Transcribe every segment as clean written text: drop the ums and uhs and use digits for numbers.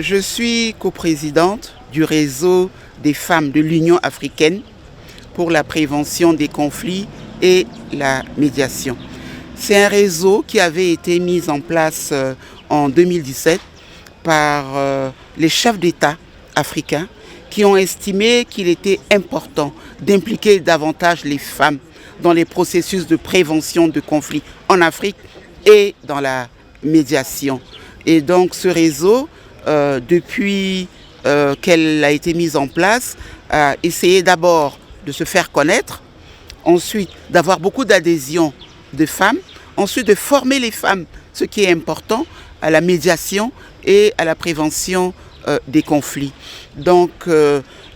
Je suis coprésidente du réseau des femmes de l'Union africaine pour la prévention des conflits et la médiation. C'est un réseau qui avait été mis en place en 2017 par les chefs d'État africains qui ont estimé qu'il était important d'impliquer davantage les femmes dans les processus de prévention de conflits en Afrique et dans la médiation. Et donc ce réseau, depuis qu'elle a été mise en place, a essayé d'abord de se faire connaître, ensuite d'avoir beaucoup d'adhésion de femmes, ensuite de former les femmes, ce qui est important, à la médiation et à la prévention des conflits. Donc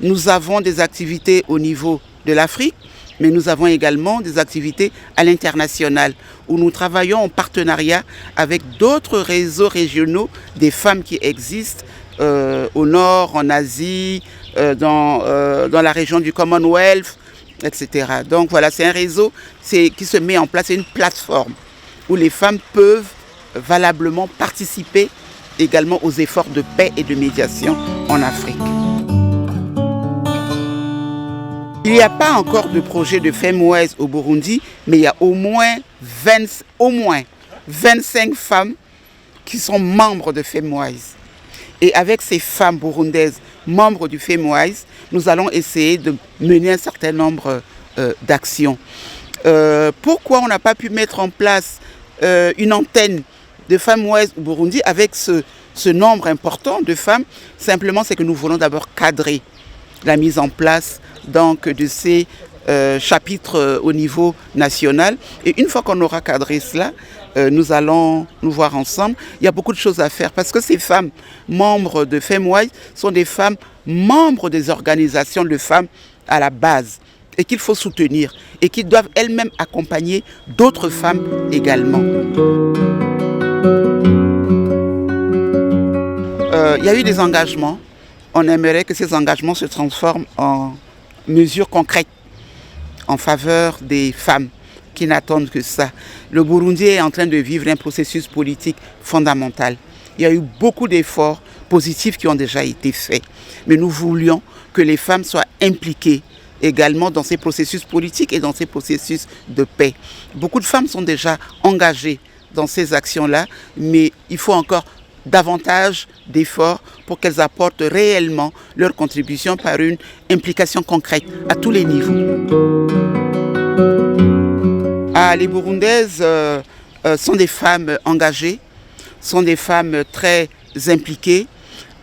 nous avons des activités au niveau de l'Afrique, mais nous avons également des activités à l'international où nous travaillons en partenariat avec d'autres réseaux régionaux des femmes qui existent au nord, en Asie, dans la région du Commonwealth, etc. Donc voilà, c'est un réseau qui se met en place, c'est une plateforme où les femmes peuvent valablement participer également aux efforts de paix et de médiation en Afrique. Il n'y a pas encore de projet de FemWise au Burundi, mais il y a au moins 25 femmes qui sont membres de FemWise. Et avec ces femmes burundaises membres du FemWise, nous allons essayer de mener un certain nombre d'actions. Pourquoi on n'a pas pu mettre en place une antenne de FemWise au Burundi avec ce nombre important de femmes? Simplement, c'est que nous voulons d'abord cadrer la mise en place donc, de ces chapitres au niveau national. Et une fois qu'on aura cadré cela, nous allons nous voir ensemble. Il y a beaucoup de choses à faire parce que ces femmes membres de FemWise sont des femmes membres des organisations de femmes à la base et qu'il faut soutenir et qui doivent elles-mêmes accompagner d'autres femmes également. Il y a eu des engagements. On aimerait que ces engagements se transforment en mesures concrètes en faveur des femmes qui n'attendent que ça. Le Burundi est en train de vivre un processus politique fondamental. Il y a eu beaucoup d'efforts positifs qui ont déjà été faits. Mais nous voulions que les femmes soient impliquées également dans ces processus politiques et dans ces processus de paix. Beaucoup de femmes sont déjà engagées dans ces actions-là, mais il faut encore davantage d'efforts pour qu'elles apportent réellement leur contribution par une implication concrète à tous les niveaux. Les Burundaises sont des femmes engagées, sont des femmes très impliquées.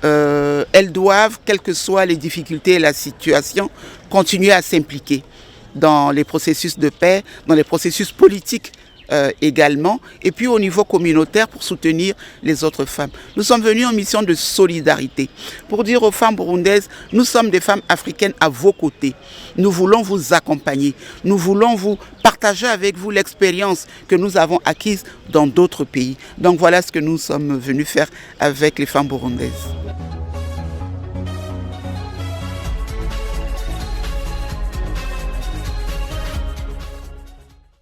Elles doivent, quelles que soient les difficultés et la situation, continuer à s'impliquer dans les processus de paix, dans les processus politiques également, et puis au niveau communautaire pour soutenir les autres femmes. Nous sommes venus en mission de solidarité pour dire aux femmes burundaises, nous sommes des femmes africaines à vos côtés. Nous voulons vous accompagner. Nous voulons vous partager avec vous l'expérience que nous avons acquise dans d'autres pays. Donc voilà ce que nous sommes venus faire avec les femmes burundaises.